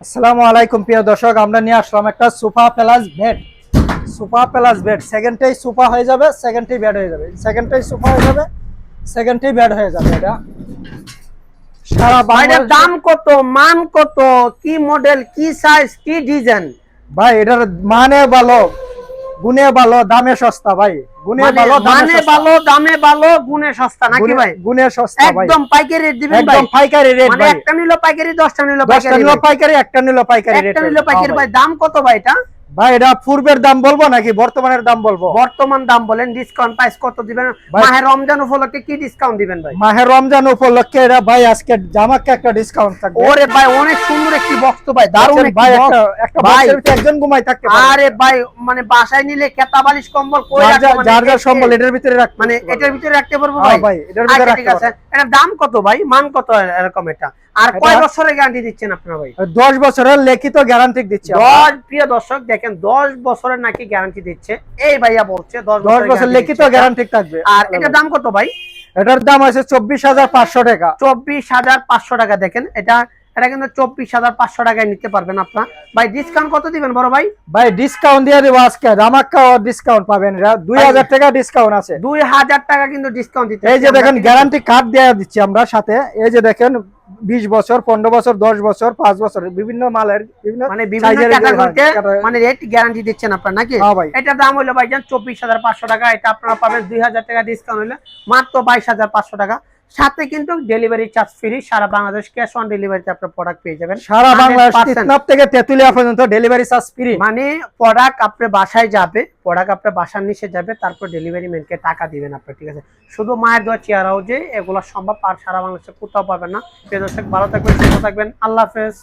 আসসালামু আলাইকুম প্রিয় দর্শক, আমরা নিয়ে আসলাম একটা sofa plus bed. Sofa plus bed, সেকেন্ডটাই সোফা হয়ে যাবে, সেকেন্ডটাই বেড হয়ে যাবে, সেকেন্ডটাই সোফা হয়ে যাবে, সেকেন্ডটাই বেড হয়ে যাবে। এটা সারা এটার বাংলাদেশে দাম কত, মান কত, কি মডেল, কি সাইজ, কি ডিজাইন? ভাই এটার মানে ভালো, গুণে ভালো, দামে সস্তা ভাই। গুণে ভালো, দামে মানে সস্তা। ভালো, দামে ভালো, গুণে সস্তা নাকি ভাই? গুণে সস্তা ভাই, একদম পাইকারি রেট দিবেন ভাই? একদম পাইকারি রেট মানে ভাই। একটা নিলো পাইকারি, 10টা নিলো 10টা পাইকারি নিলো ভাই? পাইকারি, একটা নিলো পাইকারি রেট। একটা নিলো পাইকারি ভাই। দাম কত ভাই এটা? ভাই এটা পূর্বের দাম বলবো নাকি বর্তমানের দাম বলবো? বর্তমান দাম বলেন। ডিসকাউন্ট প্রাইস কত দিবেন? ভাই, মাহে রমজান উপলক্ষে কি ডিসকাউন্ট দিবেন ভাই? মাহে রমজান উপলক্ষে এটা ভাই আজকে জামাকে একটা ডিসকাউন্ট থাকবে। ওরে ভাই অনেক সুন্দর একটি বক্স তো ভাই, দারুণ একটি ভাই, বক্স একটা ভাই। বক্সের ভিতরে একজন ঘুমাই থাকতে পারে। আরে ভাই মানে বাসায় নিলে খেতা বালিশ কম্বল কই রাখবো? মানে যার যার সম্বল এটার ভিতরে রাখতে মানে পারবে। এটার ভিতরে রাখতে পারবো হ্যাঁ ভাই? ভাই, এটার ভিতরে আচ্ছা রাখতে ঠিক আছে। পারবে। এটার দাম কত ভাই, মান কত এরকম এটা? আর কয় বছরের গ্যারান্টি দিচ্ছেন আপনারা ভাই? 10 বছরের লিখিত গ্যারান্টি দিচ্ছি আমরা। 10, প্রিয় দর্শক দেখেন 10 বছরের নাকি গ্যারান্টি দিচ্ছে এই ভাইয়া, বলছে 10 10 বছর guarantee লিখিত দিচ্ছে। গ্যারান্টি থাকবে। আর এটার দাম কত ভাই? এটার দাম আছে 24,500 টাকা। 24,500 টাকা। দেখেন এটা এটা কিন্তু 24,500 টাকায় নিতে পারবেন আপনারা ভাই। ডিসকাউন্ট কত দিবেন বড় ভাই? ভাই ডিসকাউন্ট দিয়ে দেব আজকে, ধামাকা ডিসকাউন্ট পাবেন। 2000 টাকা ডিসকাউন্ট আছে। 2000 টাকা কিন্তু ডিসকাউন্ট দিতে। এই যে দেখেন গ্যারান্টি কার্ড দিয়ে দিচ্ছি আমরা সাথে। এই যে দেখেন 20 বছর, 15 বছর, 10 বছর, 5 বছর, বিভিন্ন মালের বিভিন্ন মানে বিভিন্ন সাইজের ক্যাটাগরিতে মানে রেট গ্যারান্টি দিচ্ছেন আপনারা নাকি? হ্যাঁ ভাই। এটার দাম হলো ভাইজান 24,500 টাকা। এটা আপনারা পাবেন 2000 টাকা ডিসকাউন্ট হলে মাত্র 22,500 টাকা। সাথে কিন্তু ডেলিভারি চার্জ ফ্রি, সারা বাংলাদেশ ক্যাশ অন ডেলিভারিতে আপনারা প্রোডাক্ট পেয়ে যাবেন। সারা বাংলাদেশ 100% টিকনাফ থেকে তেতুলিয়া পর্যন্ত ডেলিভারি চার্জ ফ্রি। মানে প্রোডাক্ট আপনার বাসায় যাবে, প্রোডাক্ট আপনার বাসার নিচে যাবে, তারপর ডেলিভারি ম্যানকে টাকা দিবেন আপনি, ঠিক আছে? শুধু মায়ের দোয়া চেয়ার হাউসে এগুলো সম্ভব, আর সারা বাংলাদেশে কোথাও পাবেন না। প্রিয় দর্শক ভালো থাকবেন, সুস্থ থাকবেন, আল্লাহ হাফেজ।